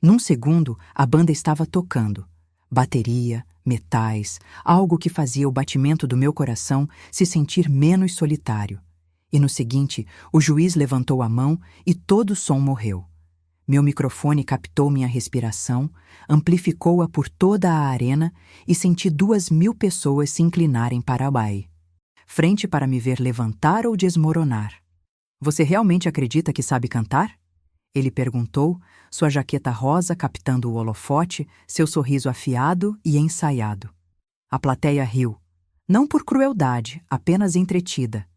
Num segundo, a banda estava tocando. Bateria, metais, algo que fazia o batimento do meu coração se sentir menos solitário. E no seguinte, o juiz levantou a mão e todo o som morreu. Meu microfone captou minha respiração, amplificou-a por toda a arena e senti 2.000 pessoas se inclinarem para Abai, frente para me ver levantar ou desmoronar. Você realmente acredita que sabe cantar? Ele perguntou, sua jaqueta rosa captando o holofote, seu sorriso afiado e ensaiado. A plateia riu. Não por crueldade, apenas entretida.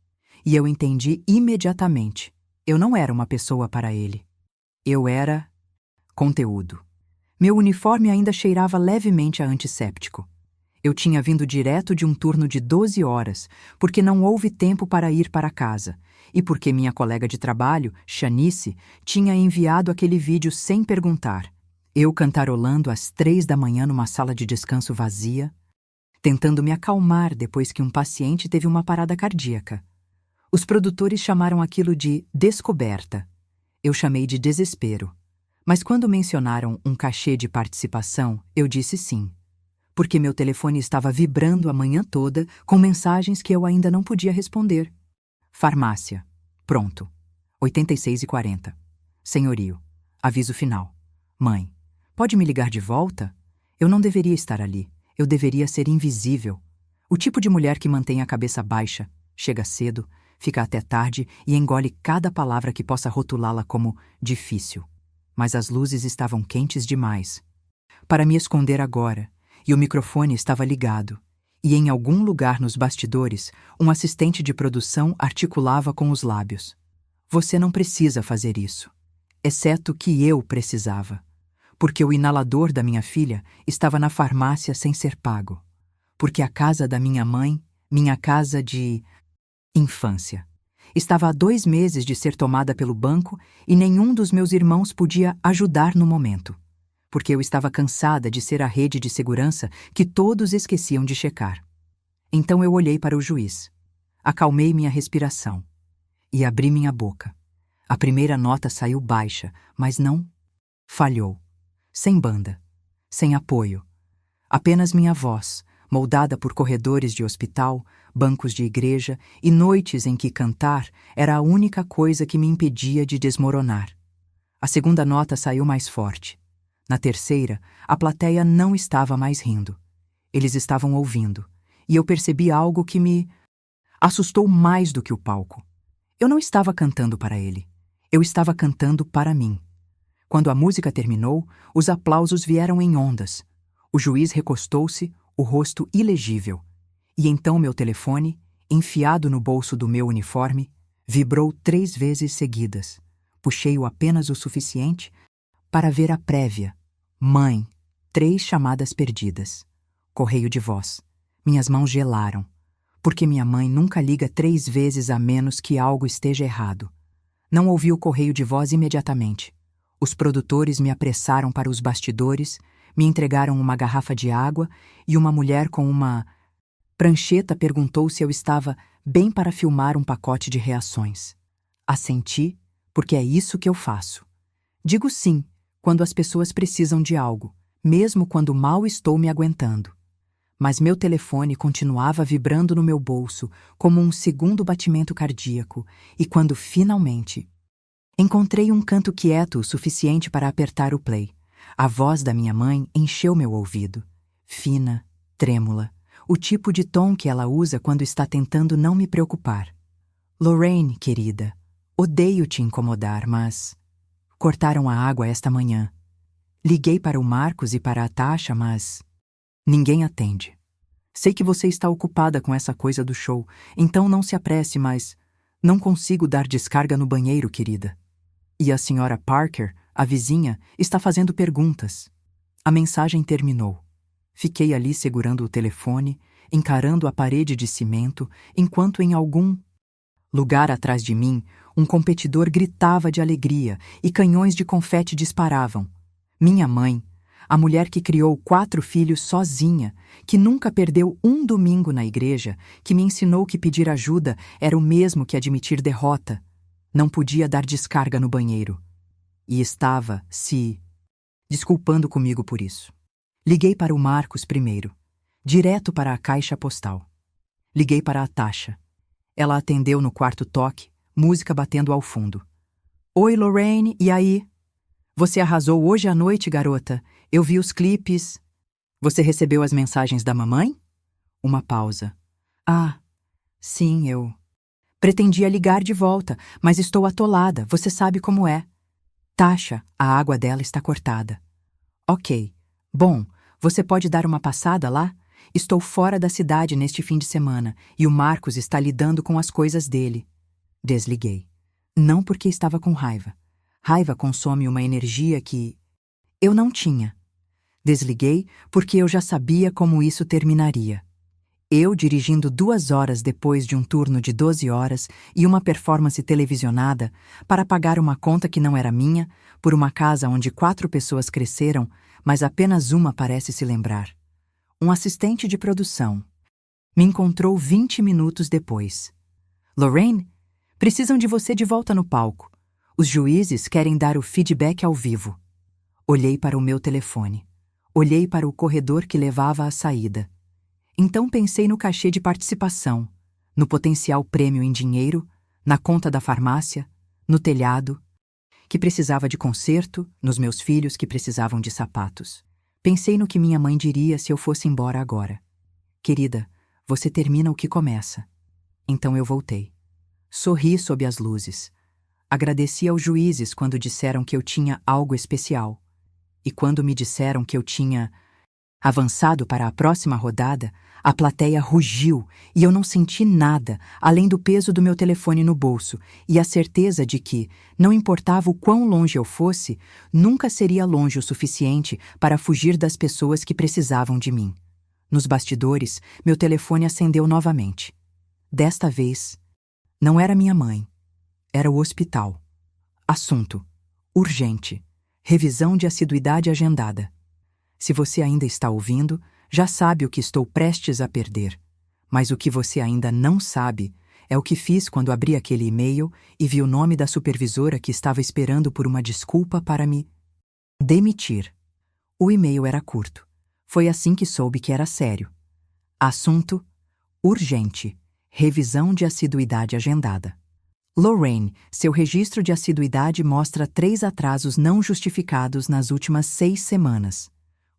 E eu entendi imediatamente. Eu não era uma pessoa para ele. Eu era conteúdo. Meu uniforme ainda cheirava levemente a antisséptico. Eu tinha vindo direto de um turno de 12 horas, porque não houve tempo para ir para casa, e porque minha colega de trabalho, Shanice, tinha enviado aquele vídeo sem perguntar. Eu cantarolando às 3 da manhã numa sala de descanso vazia, tentando me acalmar depois que um paciente teve uma parada cardíaca. Os produtores chamaram aquilo de descoberta. Eu chamei de desespero. Mas quando mencionaram um cachê de participação, eu disse sim. Porque meu telefone estava vibrando a manhã toda com mensagens que eu ainda não podia responder. Farmácia. Pronto. 86h40. Senhorio. Aviso final. Mãe. Pode me ligar de volta? Eu não deveria estar ali. Eu deveria ser invisível. O tipo de mulher que mantém a cabeça baixa, chega cedo, fica até tarde e engole cada palavra que possa rotulá-la como difícil. Mas as luzes estavam quentes demais para me esconder agora, e o microfone estava ligado, e em algum lugar nos bastidores, um assistente de produção articulava com os lábios. Você não precisa fazer isso, exceto que eu precisava, porque o inalador da minha filha estava na farmácia sem ser pago, porque a casa da minha mãe, minha casa de infância, estava há 2 meses de ser tomada pelo banco e nenhum dos meus irmãos podia ajudar no momento, porque eu estava cansada de ser a rede de segurança que todos esqueciam de checar. Então eu olhei para o juiz, acalmei minha respiração e abri minha boca. A primeira nota saiu baixa, mas não falhou. Sem banda, sem apoio, apenas minha voz, moldada por corredores de hospital, bancos de igreja e noites em que cantar era a única coisa que me impedia de desmoronar. A segunda nota saiu mais forte. Na terceira, a plateia não estava mais rindo. Eles estavam ouvindo, e eu percebi algo que me assustou mais do que o palco. Eu não estava cantando para ele. Eu estava cantando para mim. Quando a música terminou, os aplausos vieram em ondas. O juiz recostou-se, o rosto ilegível. E então meu telefone, enfiado no bolso do meu uniforme, vibrou 3 vezes seguidas. Puxei-o apenas o suficiente para ver a prévia. Mãe, 3 chamadas perdidas. Correio de voz. Minhas mãos gelaram, porque minha mãe nunca liga 3 vezes a menos que algo esteja errado. Não ouvi o correio de voz imediatamente. Os produtores me apressaram para os bastidores, me entregaram uma garrafa de água e uma mulher com uma prancheta perguntou se eu estava bem para filmar um pacote de reações. Assenti, porque é isso que eu faço. Digo sim quando as pessoas precisam de algo, mesmo quando mal estou me aguentando. Mas meu telefone continuava vibrando no meu bolso como um segundo batimento cardíaco, e quando finalmente encontrei um canto quieto o suficiente para apertar o play, a voz da minha mãe encheu meu ouvido, fina, trêmula, o tipo de tom que ela usa quando está tentando não me preocupar. Lorraine, querida, odeio te incomodar, mas cortaram a água esta manhã. Liguei para o Marcos e para a Tasha, mas ninguém atende. Sei que você está ocupada com essa coisa do show, então não se apresse, mas não consigo dar descarga no banheiro, querida. E a senhora Parker, a vizinha, está fazendo perguntas. A mensagem terminou. Fiquei ali segurando o telefone, encarando a parede de cimento, enquanto em algum lugar atrás de mim, um competidor gritava de alegria e canhões de confete disparavam. Minha mãe, a mulher que criou 4 filhos sozinha, que nunca perdeu um domingo na igreja, que me ensinou que pedir ajuda era o mesmo que admitir derrota, não podia dar descarga no banheiro. E estava se desculpando comigo por isso. Liguei para o Marcos primeiro, direto para a caixa postal. Liguei para a Tasha. Ela atendeu no quarto toque, música batendo ao fundo. Oi, Lorraine, e aí? Você arrasou hoje à noite, garota. Eu vi os clipes. Você recebeu as mensagens da mamãe? Uma pausa. Ah, sim, eu pretendia ligar de volta, mas estou atolada, você sabe como é. Tasha, a água dela está cortada. Ok. Bom, você pode dar uma passada lá? Estou fora da cidade neste fim de semana e o Marcos está lidando com as coisas dele. Desliguei. Não porque estava com raiva. Raiva consome uma energia que eu não tinha. Desliguei porque eu já sabia como isso terminaria. Eu dirigindo 2 horas depois de um turno de 12 horas e uma performance televisionada para pagar uma conta que não era minha, por uma casa onde 4 pessoas cresceram, mas apenas uma parece se lembrar. Um assistente de produção. Me encontrou 20 minutos depois. Lorraine, precisam de você de volta no palco. Os juízes querem dar o feedback ao vivo. Olhei para o meu telefone. Olhei para o corredor que levava à saída. Então pensei no cachê de participação, no potencial prêmio em dinheiro, na conta da farmácia, no telhado, que precisava de conserto, nos meus filhos que precisavam de sapatos. Pensei no que minha mãe diria se eu fosse embora agora. Querida, você termina o que começa. Então eu voltei. Sorri sob as luzes. Agradeci aos juízes quando disseram que eu tinha algo especial. E quando me disseram que eu tinha avançado para a próxima rodada, a plateia rugiu e eu não senti nada além do peso do meu telefone no bolso e a certeza de que, não importava o quão longe eu fosse, nunca seria longe o suficiente para fugir das pessoas que precisavam de mim. Nos bastidores, meu telefone acendeu novamente. Desta vez, não era minha mãe. Era o hospital. Assunto: urgente. Revisão de assiduidade agendada. Se você ainda está ouvindo, já sabe o que estou prestes a perder. Mas o que você ainda não sabe é o que fiz quando abri aquele e-mail e vi o nome da supervisora que estava esperando por uma desculpa para me demitir. O e-mail era curto. Foi assim que soube que era sério. Assunto: urgente. Revisão de assiduidade agendada. Lorraine, seu registro de assiduidade mostra 3 atrasos não justificados nas últimas 6 semanas.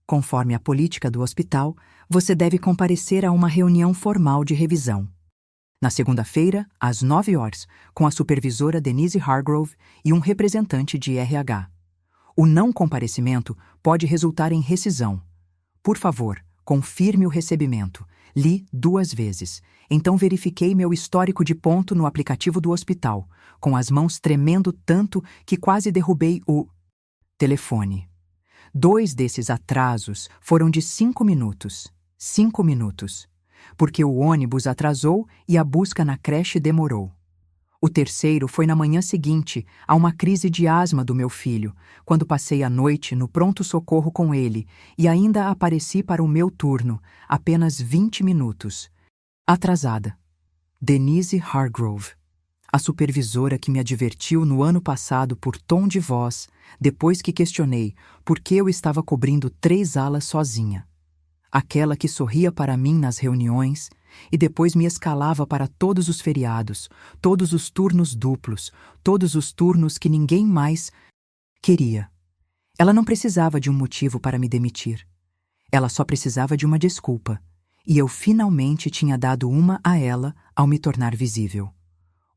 Conforme a política do hospital, você deve comparecer a uma reunião formal de revisão. Na segunda-feira, às 9 horas, com a supervisora Denise Hargrove e um representante de RH. O não comparecimento pode resultar em rescisão. Por favor, confirme o recebimento. Li 2 vezes. Então verifiquei meu histórico de ponto no aplicativo do hospital, com as mãos tremendo tanto que quase derrubei o telefone. 2 desses atrasos foram de 5 minutos. 5 minutos. Porque o ônibus atrasou e a busca na creche demorou. O terceiro foi na manhã seguinte, a uma crise de asma do meu filho, quando passei a noite no pronto-socorro com ele e ainda apareci para o meu turno, apenas 20 minutos. Atrasada. Denise Hargrove, a supervisora que me advertiu no ano passado por tom de voz, depois que questionei por que eu estava cobrindo 3 alas sozinha. Aquela que sorria para mim nas reuniões e depois me escalava para todos os feriados, todos os turnos duplos, todos os turnos que ninguém mais queria. Ela não precisava de um motivo para me demitir. Ela só precisava de uma desculpa, e eu finalmente tinha dado uma a ela ao me tornar visível.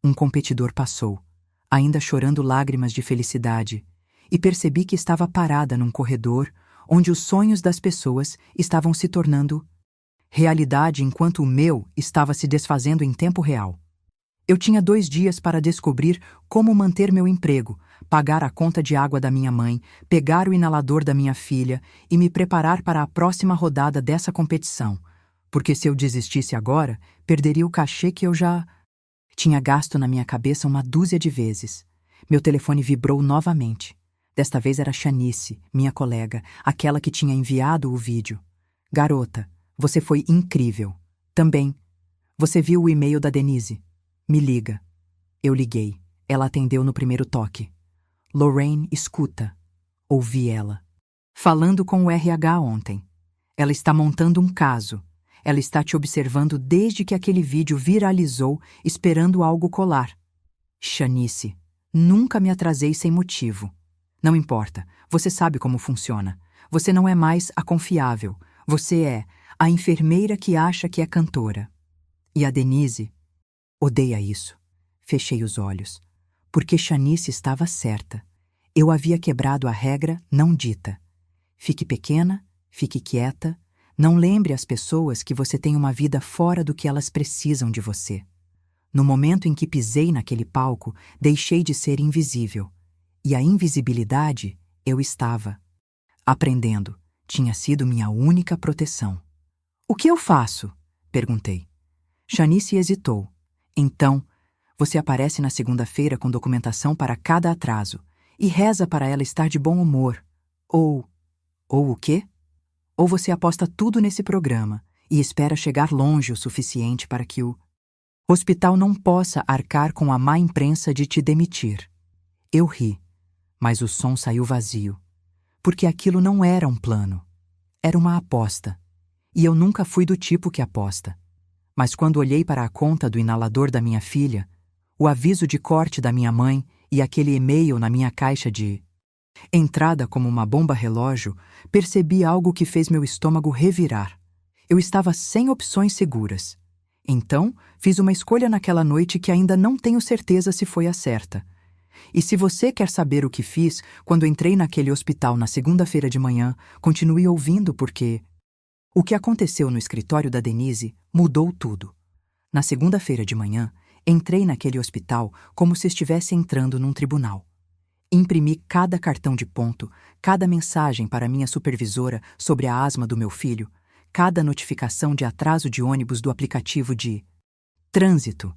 Um competidor passou, ainda chorando lágrimas de felicidade, e percebi que estava parada num corredor onde os sonhos das pessoas estavam se tornando realidade enquanto o meu estava se desfazendo em tempo real. Eu tinha 2 dias para descobrir como manter meu emprego, pagar a conta de água da minha mãe, pegar o inalador da minha filha e me preparar para a próxima rodada dessa competição, porque se eu desistisse agora, perderia o cachê que eu já tinha gasto na minha cabeça uma dúzia de vezes. Meu telefone vibrou novamente. Desta vez era Shanice, minha colega, aquela que tinha enviado o vídeo. Garota, você foi incrível. Também. Você viu o e-mail da Denise? Me liga. Eu liguei. Ela atendeu no primeiro toque. Lorraine, escuta. Ouvi ela. Falando com o RH ontem. Ela está montando um caso. Ela está te observando desde que aquele vídeo viralizou, esperando algo colar. Shanice, nunca me atrasei sem motivo. Não importa, você sabe como funciona. Você não é mais a confiável. Você é a enfermeira que acha que é cantora. E a Denise odeia isso. Fechei os olhos. Porque Shanice estava certa. Eu havia quebrado a regra não dita. Fique pequena, fique quieta, não lembre às pessoas que você tem uma vida fora do que elas precisam de você. No momento em que pisei naquele palco, deixei de ser invisível. E a invisibilidade, eu estava. Aprendendo, tinha sido minha única proteção. O que eu faço? Perguntei. Shanice hesitou. Então, você aparece na segunda-feira com documentação para cada atraso e reza para ela estar de bom humor. Ou o quê? Ou você aposta tudo nesse programa e espera chegar longe o suficiente para que o hospital não possa arcar com a má imprensa de te demitir. Eu ri, mas o som saiu vazio, porque aquilo não era um plano. Era uma aposta. E eu nunca fui do tipo que aposta. Mas quando olhei para a conta do inalador da minha filha, o aviso de corte da minha mãe e aquele e-mail na minha caixa de entrada como uma bomba relógio, percebi algo que fez meu estômago revirar. Eu estava sem opções seguras. Então, fiz uma escolha naquela noite que ainda não tenho certeza se foi a certa. E se você quer saber o que fiz quando entrei naquele hospital na segunda-feira de manhã, continue ouvindo porque o que aconteceu no escritório da Denise mudou tudo. Na segunda-feira de manhã, entrei naquele hospital como se estivesse entrando num tribunal. Imprimi cada cartão de ponto, cada mensagem para minha supervisora sobre a asma do meu filho, cada notificação de atraso de ônibus do aplicativo de trânsito.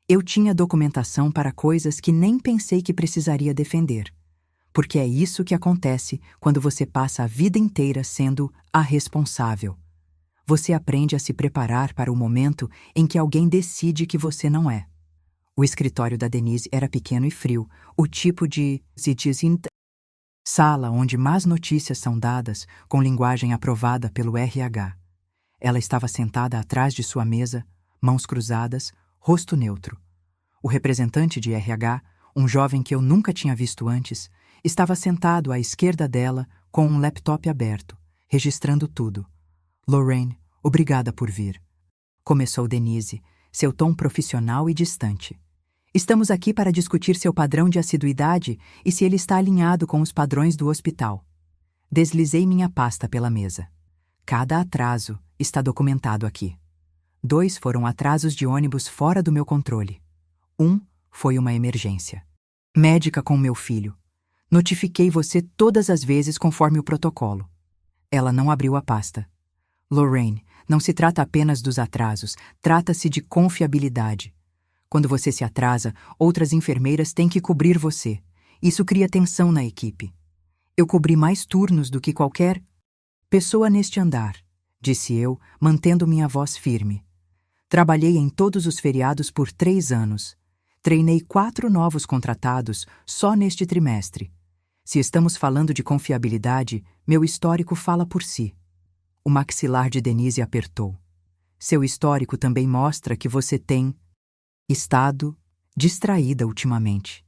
Eu tinha documentação para coisas que nem pensei que precisaria defender. Porque é isso que acontece quando você passa a vida inteira sendo a responsável. Você aprende a se preparar para o momento em que alguém decide que você não é. O escritório da Denise era pequeno e frio, o tipo de sala onde más notícias são dadas com linguagem aprovada pelo RH. Ela estava sentada atrás de sua mesa, mãos cruzadas, rosto neutro. O representante de RH, um jovem que eu nunca tinha visto antes, estava sentado à esquerda dela com um laptop aberto, registrando tudo. Lorraine, obrigada por vir. Começou Denise, seu tom profissional e distante. Estamos aqui para discutir seu padrão de assiduidade e se ele está alinhado com os padrões do hospital. Deslizei minha pasta pela mesa. Cada atraso está documentado aqui. 2 foram atrasos de ônibus fora do meu controle. 1 foi uma emergência. Médica com meu filho. Notifiquei você todas as vezes conforme o protocolo. Ela não abriu a pasta. Lorraine, não se trata apenas dos atrasos, trata-se de confiabilidade. Quando você se atrasa, outras enfermeiras têm que cobrir você. Isso cria tensão na equipe. Eu cobri mais turnos do que qualquer pessoa neste andar, disse eu, mantendo minha voz firme. Trabalhei em todos os feriados por 3 anos. Treinei 4 novos contratados só neste trimestre. Se estamos falando de confiabilidade, meu histórico fala por si. O maxilar de Denise apertou. Seu histórico também mostra que você tem estado distraída ultimamente.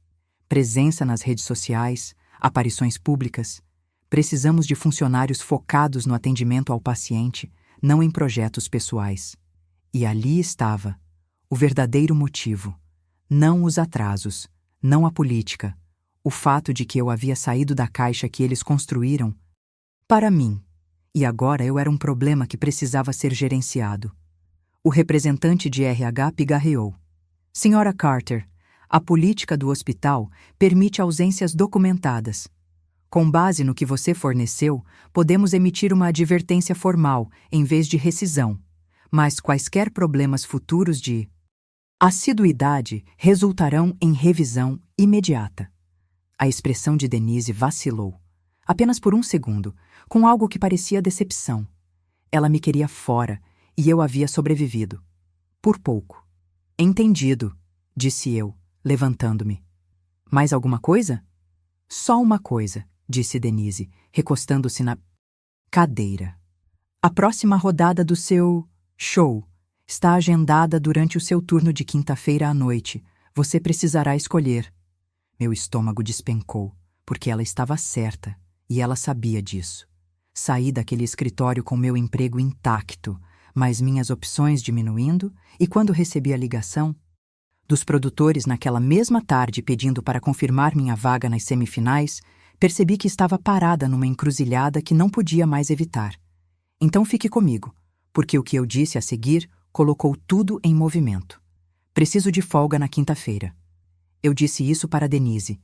Presença nas redes sociais, aparições públicas. Precisamos de funcionários focados no atendimento ao paciente, não em projetos pessoais. E ali estava o verdadeiro motivo. Não os atrasos, não a política. O fato de que eu havia saído da caixa que eles construíram para mim. E agora eu era um problema que precisava ser gerenciado. O representante de RH pigarreou. Senhora Carter, a política do hospital permite ausências documentadas. Com base no que você forneceu, podemos emitir uma advertência formal em vez de rescisão, mas quaisquer problemas futuros de assiduidade resultarão em revisão imediata. A expressão de Denise vacilou, apenas por um segundo, com algo que parecia decepção. Ela me queria fora e eu havia sobrevivido. Por pouco. Entendido, disse eu, levantando-me. Mais alguma coisa? Só uma coisa, disse Denise, recostando-se na cadeira. A próxima rodada do seu show está agendada durante o seu turno de quinta-feira à noite. Você precisará escolher. Meu estômago despencou, porque ela estava certa, e ela sabia disso. Saí daquele escritório com meu emprego intacto, mas minhas opções diminuindo, e quando recebi a ligação dos produtores naquela mesma tarde pedindo para confirmar minha vaga nas semifinais, percebi que estava parada numa encruzilhada que não podia mais evitar. Então fique comigo, porque o que eu disse a seguir colocou tudo em movimento. Preciso de folga na quinta-feira. Eu disse isso para Denise.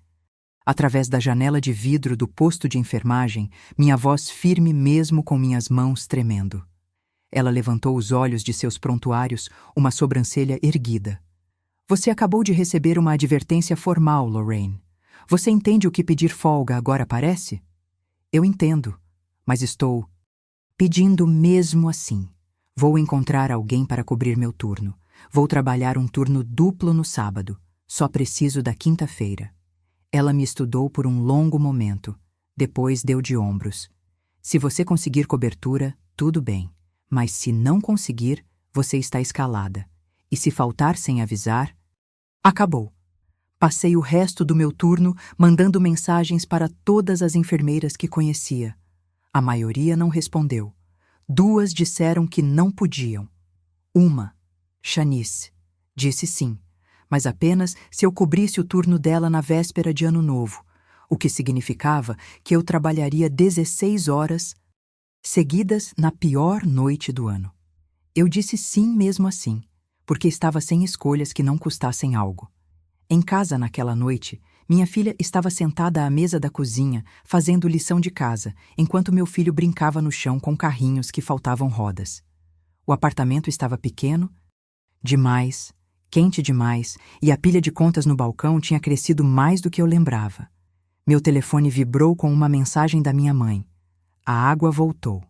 Através da janela de vidro do posto de enfermagem, minha voz firme mesmo com minhas mãos tremendo. Ela levantou os olhos de seus prontuários, uma sobrancelha erguida. Você acabou de receber uma advertência formal, Lorraine. Você entende o que pedir folga agora parece? Eu entendo, mas estou pedindo mesmo assim. Vou encontrar alguém para cobrir meu turno. Vou trabalhar um turno duplo no sábado. Só preciso da quinta-feira. Ela me estudou por um longo momento. Depois deu de ombros. Se você conseguir cobertura, tudo bem. Mas se não conseguir, você está escalada. E se faltar sem avisar, acabou. Passei o resto do meu turno mandando mensagens para todas as enfermeiras que conhecia. A maioria não respondeu. 2 disseram que não podiam. Uma, Shanice, disse sim, mas apenas se eu cobrisse o turno dela na véspera de Ano Novo, o que significava que eu trabalharia 16 horas seguidas na pior noite do ano. Eu disse sim mesmo assim, porque estava sem escolhas que não custassem algo. Em casa naquela noite, minha filha estava sentada à mesa da cozinha, fazendo lição de casa, enquanto meu filho brincava no chão com carrinhos que faltavam rodas. O apartamento estava pequeno demais, quente demais, e a pilha de contas no balcão tinha crescido mais do que eu lembrava. Meu telefone vibrou com uma mensagem da minha mãe. A água voltou.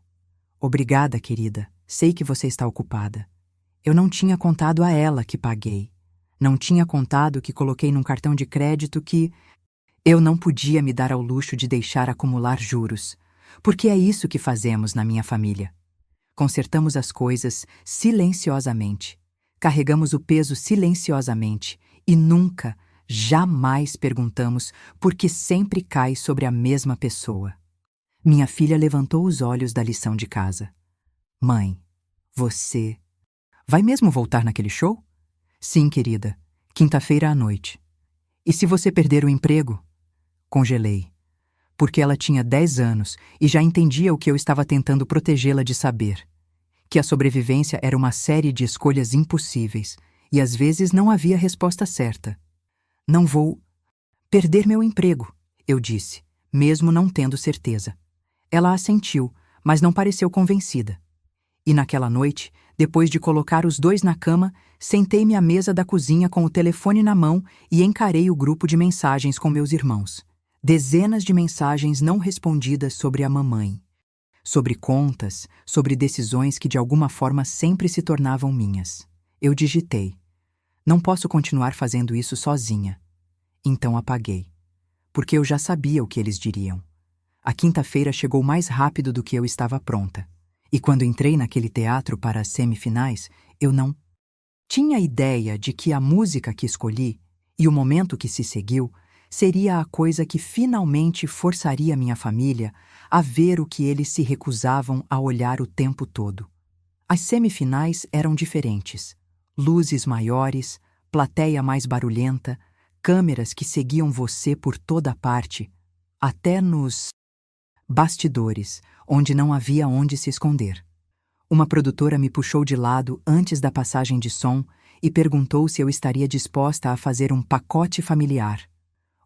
Obrigada, querida. Sei que você está ocupada. Eu não tinha contado a ela que paguei. Não tinha contado que coloquei num cartão de crédito que eu não podia me dar ao luxo de deixar acumular juros, porque é isso que fazemos na minha família. Consertamos as coisas silenciosamente, carregamos o peso silenciosamente e nunca, jamais perguntamos por que sempre cai sobre a mesma pessoa. Minha filha levantou os olhos da lição de casa. Mãe, você vai mesmo voltar naquele show? Sim, querida. Quinta-feira à noite. E se você perder o emprego? Congelei. Porque ela tinha 10 anos e já entendia o que eu estava tentando protegê-la de saber. Que a sobrevivência era uma série de escolhas impossíveis e às vezes não havia resposta certa. Não vou perder meu emprego, eu disse, mesmo não tendo certeza. Ela assentiu, mas não pareceu convencida. E naquela noite, depois de colocar os 2 na cama, sentei-me à mesa da cozinha com o telefone na mão e encarei o grupo de mensagens com meus irmãos. Dezenas de mensagens não respondidas sobre a mamãe. Sobre contas, sobre decisões que de alguma forma sempre se tornavam minhas. Eu digitei. Não posso continuar fazendo isso sozinha. Então apaguei. Porque eu já sabia o que eles diriam. A quinta-feira chegou mais rápido do que eu estava pronta. E quando entrei naquele teatro para as semifinais, eu não tinha ideia de que a música que escolhi e o momento que se seguiu seria a coisa que finalmente forçaria minha família a ver o que eles se recusavam a olhar o tempo todo. As semifinais eram diferentes. Luzes maiores, plateia mais barulhenta, câmeras que seguiam você por toda parte, até nos bastidores, onde não havia onde se esconder. Uma produtora me puxou de lado antes da passagem de som e perguntou se eu estaria disposta a fazer um pacote familiar.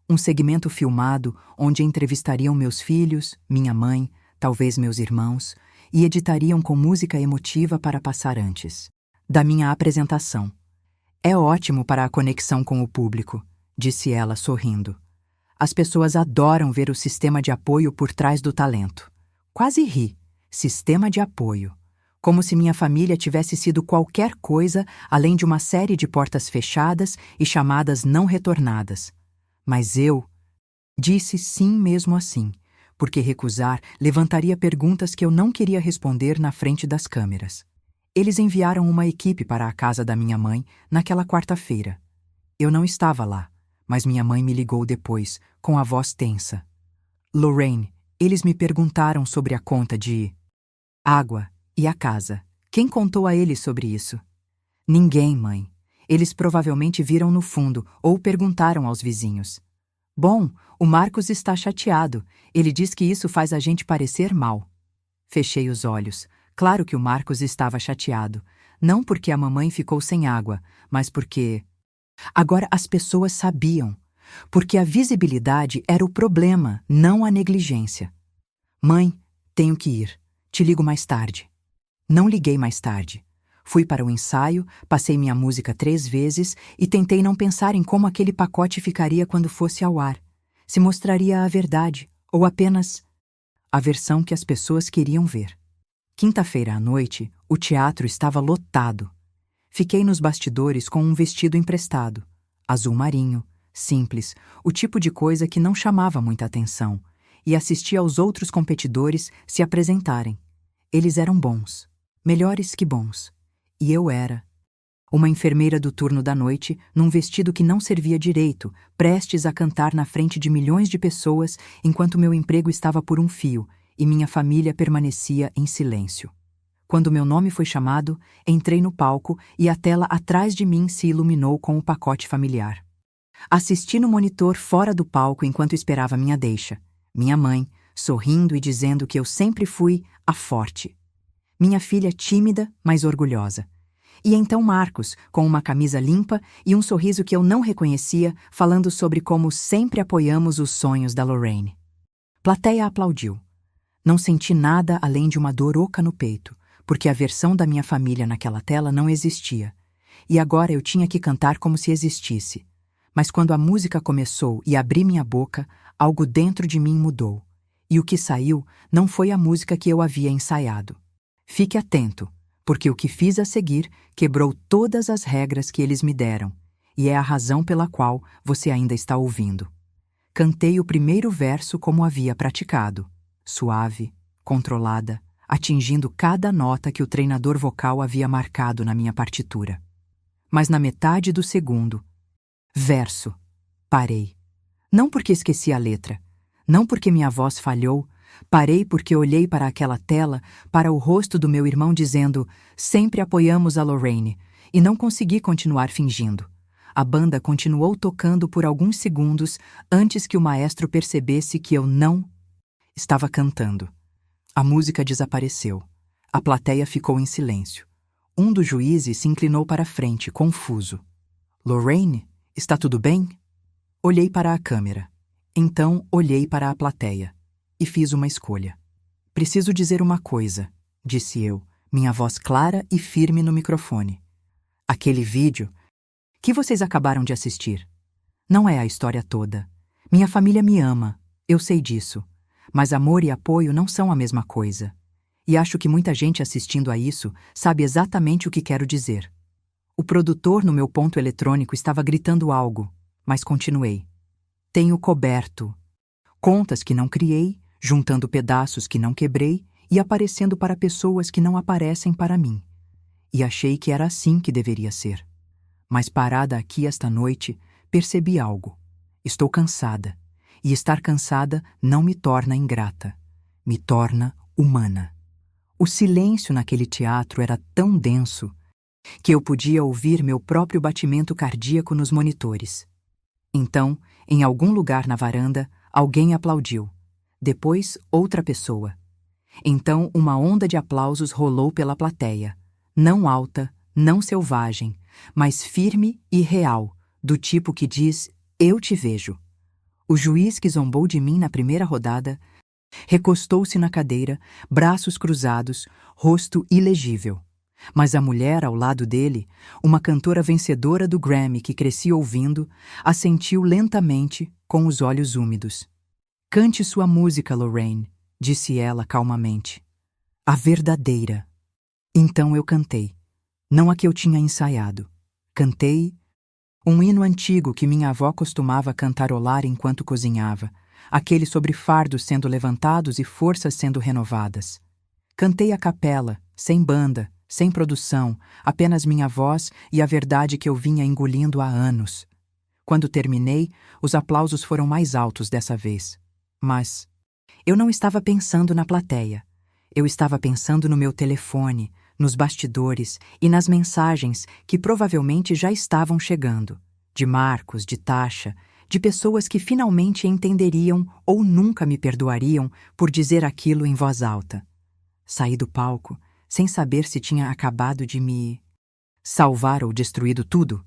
Um segmento filmado onde entrevistariam meus filhos, minha mãe, talvez meus irmãos, e editariam com música emotiva para passar antes da minha apresentação. É ótimo para a conexão com o público, disse ela sorrindo. As pessoas adoram ver o sistema de apoio por trás do talento. Quase ri. Sistema de apoio. Como se minha família tivesse sido qualquer coisa além de uma série de portas fechadas e chamadas não retornadas. Mas eu disse sim mesmo assim, porque recusar levantaria perguntas que eu não queria responder na frente das câmeras. Eles enviaram uma equipe para a casa da minha mãe naquela quarta-feira. Eu não estava lá, mas minha mãe me ligou depois, com a voz tensa. Lorraine, eles me perguntaram sobre a conta de água e a casa. Quem contou a eles sobre isso? Ninguém, mãe. Eles provavelmente viram no fundo ou perguntaram aos vizinhos. Bom, o Marcos está chateado. Ele diz que isso faz a gente parecer mal. Fechei os olhos. Claro que o Marcos estava chateado. Não porque a mamãe ficou sem água, mas porque... Agora as pessoas sabiam. Porque a visibilidade era o problema, não a negligência. Mãe, tenho que ir. Te ligo mais tarde. Não liguei mais tarde. Fui para o ensaio, passei minha música 3 vezes e tentei não pensar em como aquele pacote ficaria quando fosse ao ar. Se mostraria a verdade, ou apenas a versão que as pessoas queriam ver. Quinta-feira à noite, o teatro estava lotado. Fiquei nos bastidores com um vestido emprestado, azul marinho, simples, o tipo de coisa que não chamava muita atenção, e assisti aos outros competidores se apresentarem. Eles eram bons, melhores que bons. E eu era uma enfermeira do turno da noite, num vestido que não servia direito, prestes a cantar na frente de milhões de pessoas, enquanto meu emprego estava por um fio e minha família permanecia em silêncio. Quando meu nome foi chamado, entrei no palco e a tela atrás de mim se iluminou com o pacote familiar. Assisti no monitor fora do palco enquanto esperava minha deixa. Minha mãe, sorrindo e dizendo que eu sempre fui a forte. Minha filha tímida, mas orgulhosa. E então Marcos, com uma camisa limpa e um sorriso que eu não reconhecia, falando sobre como sempre apoiamos os sonhos da Lorraine. Plateia aplaudiu. Não senti nada além de uma dor oca no peito, porque a versão da minha família naquela tela não existia. E agora eu tinha que cantar como se existisse. Mas quando a música começou e abri minha boca, algo dentro de mim mudou. E o que saiu não foi a música que eu havia ensaiado. Fique atento, porque o que fiz a seguir quebrou todas as regras que eles me deram, e é a razão pela qual você ainda está ouvindo. Cantei o primeiro verso como havia praticado, suave, controlada, atingindo cada nota que o treinador vocal havia marcado na minha partitura. Mas na metade do segundo, verso, parei. Não porque esqueci a letra, não porque minha voz falhou, parei porque olhei para aquela tela, para o rosto do meu irmão dizendo, sempre apoiamos a Lorraine, e não consegui continuar fingindo. A banda continuou tocando por alguns segundos antes que o maestro percebesse que eu não estava cantando. A música desapareceu. A plateia ficou em silêncio. Um dos juízes se inclinou para a frente, confuso. Lorraine, está tudo bem? Olhei para a câmera. Então olhei para a plateia. E fiz uma escolha. Preciso dizer uma coisa, disse eu, minha voz clara e firme no microfone. Aquele vídeo que vocês acabaram de assistir não é a história toda. Minha família me ama, eu sei disso. Mas amor e apoio não são a mesma coisa. E acho que muita gente assistindo a isso sabe exatamente o que quero dizer. O produtor no meu ponto eletrônico estava gritando algo, mas continuei. Tenho coberto contas que não criei, juntando pedaços que não quebrei e aparecendo para pessoas que não aparecem para mim. E achei que era assim que deveria ser. Mas parada aqui esta noite, percebi algo. Estou cansada. E estar cansada não me torna ingrata. Me torna humana. O silêncio naquele teatro era tão denso que eu podia ouvir meu próprio batimento cardíaco nos monitores. Então, em algum lugar na varanda, alguém aplaudiu. Depois, outra pessoa. Então, uma onda de aplausos rolou pela plateia. Não alta, não selvagem, mas firme e real, do tipo que diz, eu te vejo. O juiz que zombou de mim na primeira rodada recostou-se na cadeira, braços cruzados, rosto ilegível. Mas a mulher ao lado dele, uma cantora vencedora do Grammy que cresci ouvindo, assentiu lentamente, com os olhos úmidos. Cante sua música, Lorraine, disse ela calmamente. A verdadeira. Então eu cantei. Não a que eu tinha ensaiado. Cantei um hino antigo que minha avó costumava cantarolar enquanto cozinhava, aquele sobre fardos sendo levantados e forças sendo renovadas. Cantei a capela, sem banda, sem produção, apenas minha voz e a verdade que eu vinha engolindo há anos. Quando terminei, os aplausos foram mais altos dessa vez. Mas eu não estava pensando na plateia. Eu estava pensando no meu telefone, nos bastidores e nas mensagens que provavelmente já estavam chegando. De Marcos, de Tasha, de pessoas que finalmente entenderiam ou nunca me perdoariam por dizer aquilo em voz alta. Saí do palco, sem saber se tinha acabado de me salvar ou destruído tudo.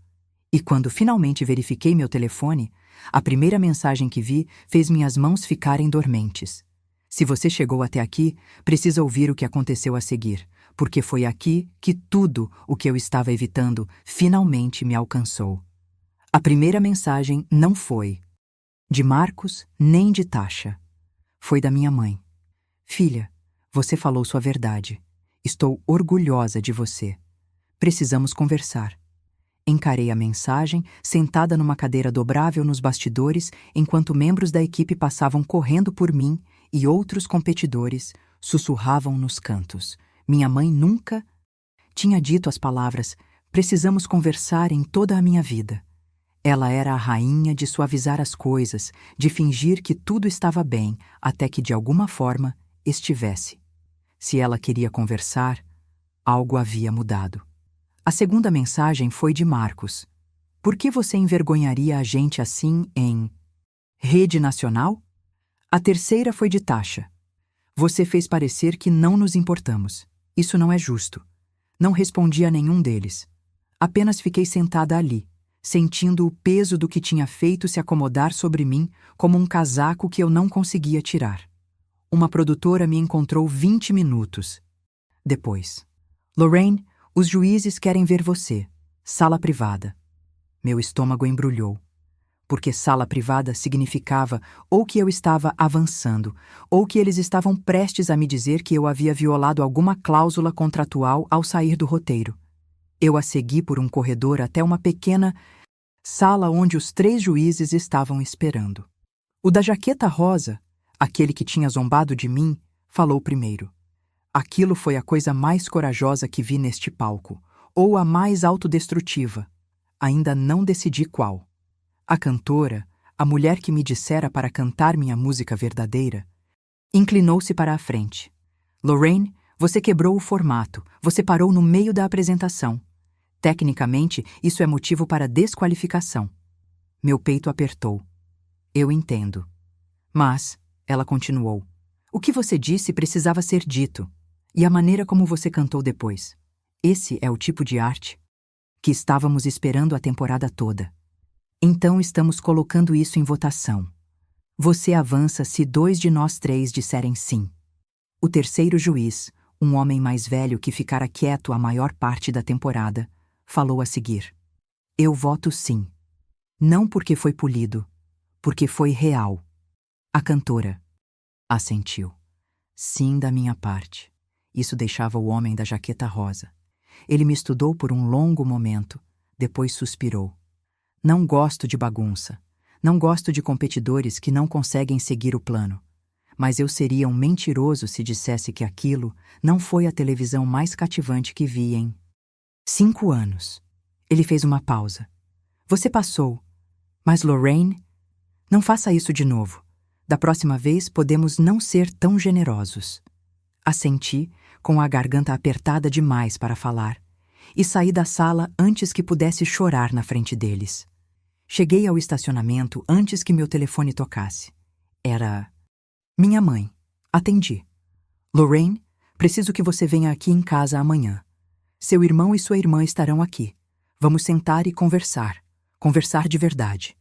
E quando finalmente verifiquei meu telefone, a primeira mensagem que vi fez minhas mãos ficarem dormentes. Se você chegou até aqui, precisa ouvir o que aconteceu a seguir, porque foi aqui que tudo o que eu estava evitando finalmente me alcançou. A primeira mensagem não foi de Marcos nem de Tasha. Foi da minha mãe. Filha, você falou sua verdade. Estou orgulhosa de você. Precisamos conversar. Encarei a mensagem, sentada numa cadeira dobrável nos bastidores, enquanto membros da equipe passavam correndo por mim e outros competidores sussurravam nos cantos. Minha mãe nunca tinha dito as palavras "precisamos conversar" em toda a minha vida. Ela era a rainha de suavizar as coisas, de fingir que tudo estava bem, até que de alguma forma estivesse. Se ela queria conversar, algo havia mudado. A segunda mensagem foi de Marcos. Por que você envergonharia a gente assim em rede nacional? A terceira foi de Tasha. Você fez parecer que não nos importamos. Isso não é justo. Não respondi a nenhum deles. Apenas fiquei sentada ali, sentindo o peso do que tinha feito se acomodar sobre mim como um casaco que eu não conseguia tirar. Uma produtora me encontrou 20 minutos depois. Lorraine, os juízes querem ver você. Sala privada. Meu estômago embrulhou, porque sala privada significava ou que eu estava avançando, ou que eles estavam prestes a me dizer que eu havia violado alguma cláusula contratual ao sair do roteiro. Eu a segui por um corredor até uma pequena sala onde os 3 juízes estavam esperando. O da jaqueta rosa, aquele que tinha zombado de mim, falou primeiro. Aquilo foi a coisa mais corajosa que vi neste palco, ou a mais autodestrutiva. Ainda não decidi qual. A cantora, a mulher que me dissera para cantar minha música verdadeira, inclinou-se para a frente. Lorraine, você quebrou o formato, você parou no meio da apresentação. Tecnicamente, isso é motivo para desqualificação. Meu peito apertou. Eu entendo. Mas, ela continuou, o que você disse precisava ser dito. E a maneira como você cantou depois. Esse é o tipo de arte que estávamos esperando a temporada toda. Então estamos colocando isso em votação. Você avança se 2 de nós 3 disserem sim. O terceiro juiz, um homem mais velho que ficara quieto a maior parte da temporada, falou a seguir. Eu voto sim. Não porque foi polido, porque foi real. A cantora assentiu. Sim, da minha parte. Isso deixava o homem da jaqueta rosa. Ele me estudou por um longo momento, depois suspirou. Não gosto de bagunça. Não gosto de competidores que não conseguem seguir o plano. Mas eu seria um mentiroso se dissesse que aquilo não foi a televisão mais cativante que vi em 5 anos. Ele fez uma pausa. Você passou. Mas Lorraine, não faça isso de novo. Da próxima vez podemos não ser tão generosos. Assenti, com a garganta apertada demais para falar, e saí da sala antes que pudesse chorar na frente deles. Cheguei ao estacionamento antes que meu telefone tocasse. Era minha mãe. Atendi. Lorraine, preciso que você venha aqui em casa amanhã. Seu irmão e sua irmã estarão aqui. Vamos sentar e conversar. Conversar de verdade.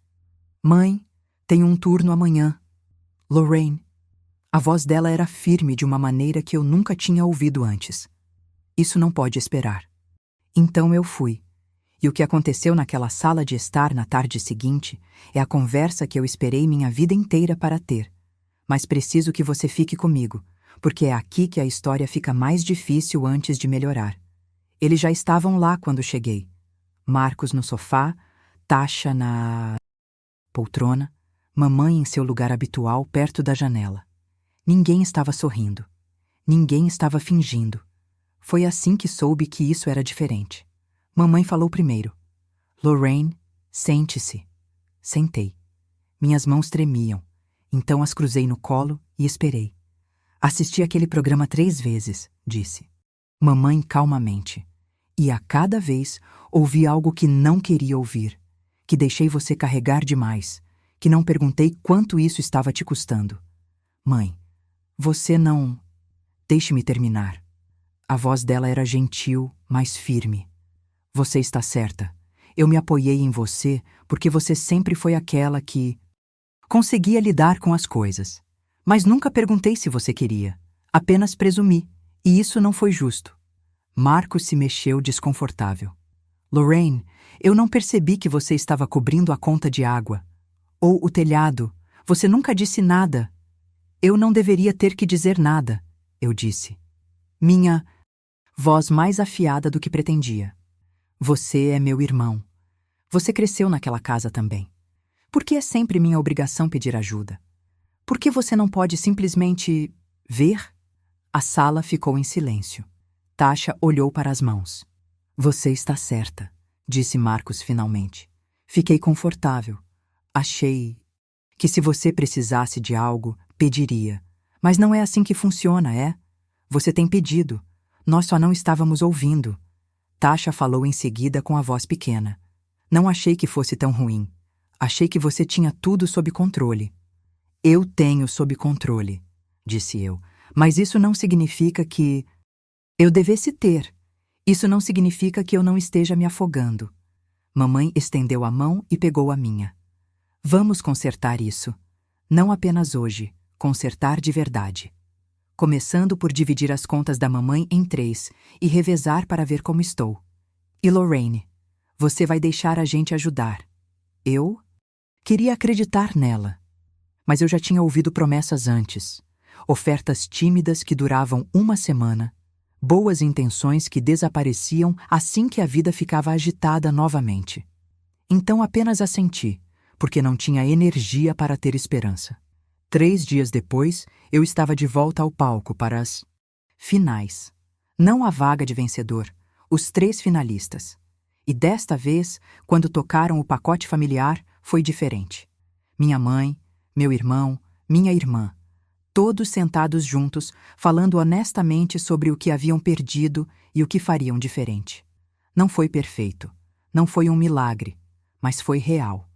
Mãe, tenho um turno amanhã. Lorraine. A voz dela era firme de uma maneira que eu nunca tinha ouvido antes. Isso não pode esperar. Então eu fui. E o que aconteceu naquela sala de estar na tarde seguinte é a conversa que eu esperei minha vida inteira para ter. Mas preciso que você fique comigo, porque é aqui que a história fica mais difícil antes de melhorar. Eles já estavam lá quando cheguei. Marcos no sofá, Tasha na poltrona, Mamãe em seu lugar habitual perto da janela. Ninguém estava sorrindo. Ninguém estava fingindo. Foi assim que soube que isso era diferente. Mamãe falou primeiro. Lorraine, sente-se. Sentei. Minhas mãos tremiam, então as cruzei no colo e esperei. Assisti aquele programa 3 vezes, disse. Mamãe calmamente. E a cada vez ouvi algo que não queria ouvir, que deixei você carregar demais, que não perguntei quanto isso estava te custando. Mãe, você não... Deixe-me terminar. A voz dela era gentil, mas firme. Você está certa. Eu me apoiei em você porque você sempre foi aquela que... Conseguia lidar com as coisas. Mas nunca perguntei se você queria. Apenas presumi, e isso não foi justo. Marcos se mexeu desconfortável. Lorraine, eu não percebi que você estava cobrindo a conta de água. Ou o telhado. Você nunca disse nada. Eu não deveria ter que dizer nada, eu disse. Minha voz mais afiada do que pretendia. Você é meu irmão. Você cresceu naquela casa também. Por que é sempre minha obrigação pedir ajuda? Por que você não pode simplesmente ver? A sala ficou em silêncio. Tasha olhou para as mãos. Você está certa, disse Marcos finalmente. Fiquei confortável. Achei que se você precisasse de algo, pediria. Mas não é assim que funciona, é? Você tem pedido. Nós só não estávamos ouvindo. Tasha falou em seguida com a voz pequena. Não achei que fosse tão ruim. Achei que você tinha tudo sob controle. Eu tenho sob controle, disse eu. Mas isso não significa que... Eu devesse ter. Isso não significa que eu não esteja me afogando. Mamãe estendeu a mão e pegou a minha. Vamos consertar isso. Não apenas hoje, consertar de verdade. Começando por dividir as contas da mamãe em 3 e revezar para ver como estou. E Lorraine, você vai deixar a gente ajudar. Eu? Queria acreditar nela. Mas eu já tinha ouvido promessas antes. Ofertas tímidas que duravam 1 semana. Boas intenções que desapareciam assim que a vida ficava agitada novamente. Então apenas assenti, porque não tinha energia para ter esperança. 3 dias depois, eu estava de volta ao palco para as finais. Não a vaga de vencedor, os 3 finalistas. E desta vez, quando tocaram o pacote familiar, foi diferente. Minha mãe, meu irmão, minha irmã, todos sentados juntos, falando honestamente sobre o que haviam perdido e o que fariam diferente. Não foi perfeito, não foi um milagre, mas foi real.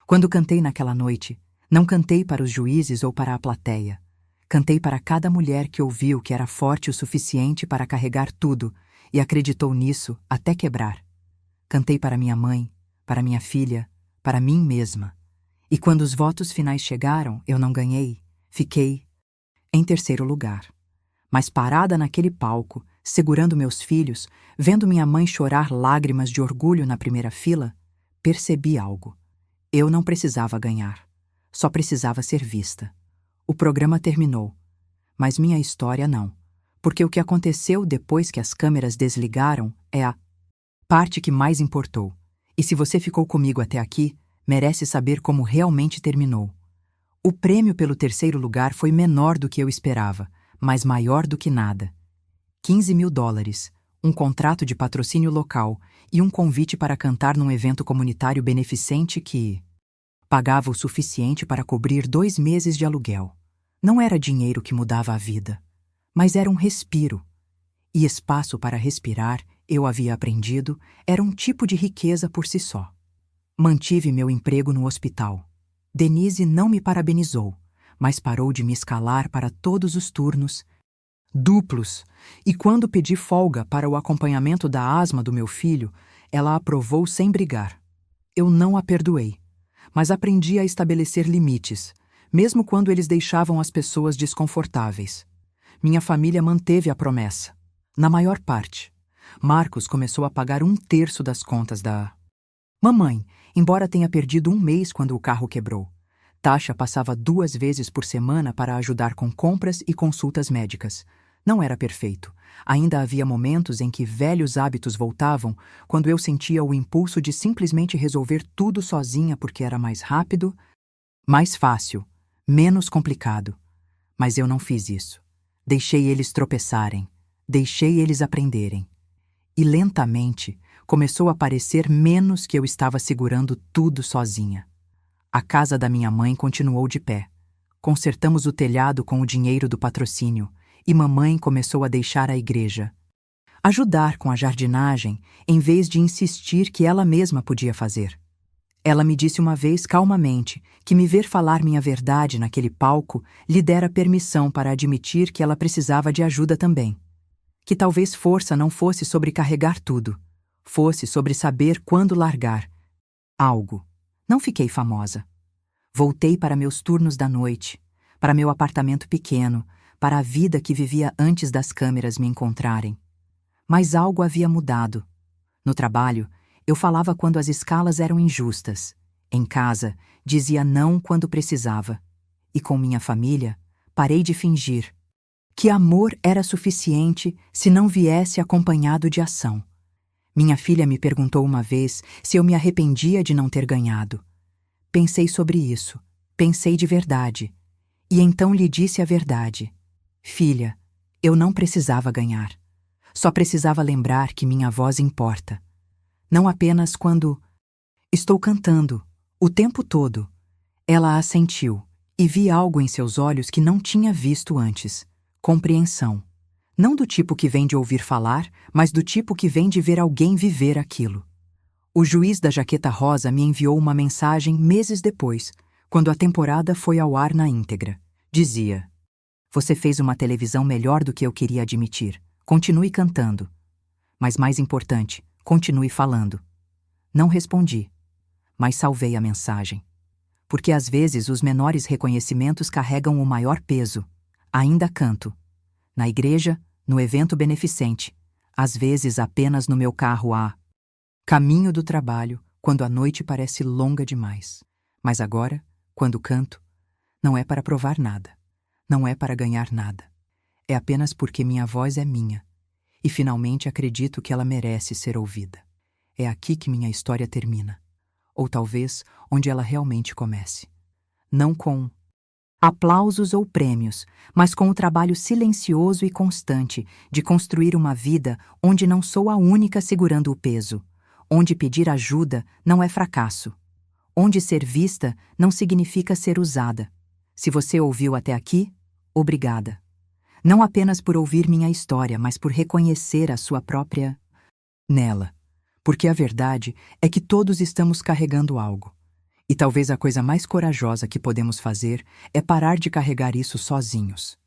Quando cantei naquela noite, não cantei para os juízes ou para a plateia. Cantei para cada mulher que ouviu que era forte o suficiente para carregar tudo e acreditou nisso até quebrar. Cantei para minha mãe, para minha filha, para mim mesma. E quando os votos finais chegaram, eu não ganhei. Fiquei em 3º lugar. Mas parada naquele palco, segurando meus filhos, vendo minha mãe chorar lágrimas de orgulho na primeira fila, percebi algo. Eu não precisava ganhar. Só precisava ser vista. O programa terminou. Mas minha história não. Porque o que aconteceu depois que as câmeras desligaram é a parte que mais importou. E se você ficou comigo até aqui, merece saber como realmente terminou. O prêmio pelo 3º lugar foi menor do que eu esperava, mas maior do que nada. $15.000, um contrato de patrocínio local e um convite para cantar num evento comunitário beneficente que pagava o suficiente para cobrir 2 meses de aluguel. Não era dinheiro que mudava a vida, mas era um respiro. E espaço para respirar, eu havia aprendido, era um tipo de riqueza por si só. Mantive meu emprego no hospital. Denise não me parabenizou, mas parou de me escalar para todos os turnos duplos, e quando pedi folga para o acompanhamento da asma do meu filho, ela aprovou sem brigar. Eu não a perdoei, mas aprendi a estabelecer limites, mesmo quando eles deixavam as pessoas desconfortáveis. Minha família manteve a promessa, na maior parte. Marcos começou a pagar 1/3 das contas da mamãe, embora tenha perdido 1 mês quando o carro quebrou. Tasha passava 2 vezes por semana para ajudar com compras e consultas médicas. Não era perfeito. Ainda havia momentos em que velhos hábitos voltavam, quando eu sentia o impulso de simplesmente resolver tudo sozinha porque era mais rápido Mais fácil, menos complicado. Mas eu não fiz isso. Deixei eles tropeçarem, deixei eles aprenderem. E lentamente começou a parecer menos que eu estava segurando tudo sozinha. A casa da minha mãe continuou de pé. Consertamos o telhado com o dinheiro do patrocínio e mamãe começou a deixar a igreja. Ajudar com a jardinagem em vez de insistir que ela mesma podia fazer. Ela me disse uma vez calmamente que me ver falar minha verdade naquele palco lhe dera permissão para admitir que ela precisava de ajuda também. Que talvez força não fosse sobre carregar tudo, fosse sobre saber quando largar. Algo. Não fiquei famosa. Voltei para meus turnos da noite, para meu apartamento pequeno, para a vida que vivia antes das câmeras me encontrarem. Mas algo havia mudado. No trabalho, eu falava quando as escalas eram injustas. Em casa, dizia não quando precisava. E com minha família, parei de fingir. Que amor era suficiente se não viesse acompanhado de ação. Minha filha me perguntou uma vez se eu me arrependia de não ter ganhado. Pensei sobre isso, pensei de verdade. E então lhe disse a verdade. Filha, eu não precisava ganhar. Só precisava lembrar que minha voz importa. Não apenas quando estou cantando, o tempo todo. Ela assentiu, e vi algo em seus olhos que não tinha visto antes. Compreensão. Não do tipo que vem de ouvir falar, mas do tipo que vem de ver alguém viver aquilo. O juiz da jaqueta rosa me enviou uma mensagem meses depois, quando a temporada foi ao ar na íntegra. Dizia: "Você fez uma televisão melhor do que eu queria admitir. Continue cantando. Mas mais importante, continue falando." Não respondi, mas salvei a mensagem. Porque às vezes os menores reconhecimentos carregam o maior peso. Ainda canto. Na igreja, no evento beneficente. Às vezes apenas no meu carro a caminho do trabalho, quando a noite parece longa demais. Mas agora, quando canto, não é para provar nada. Não é para ganhar nada. É apenas porque minha voz é minha. E finalmente acredito que ela merece ser ouvida. É aqui que minha história termina. Ou talvez onde ela realmente comece. Não com aplausos ou prêmios, mas com o trabalho silencioso e constante de construir uma vida onde não sou a única segurando o peso, onde pedir ajuda não é fracasso, onde ser vista não significa ser usada. Se você ouviu até aqui, obrigada. Não apenas por ouvir minha história, mas por reconhecer a sua própria nela. Porque a verdade é que todos estamos carregando algo. E talvez a coisa mais corajosa que podemos fazer é parar de carregar isso sozinhos.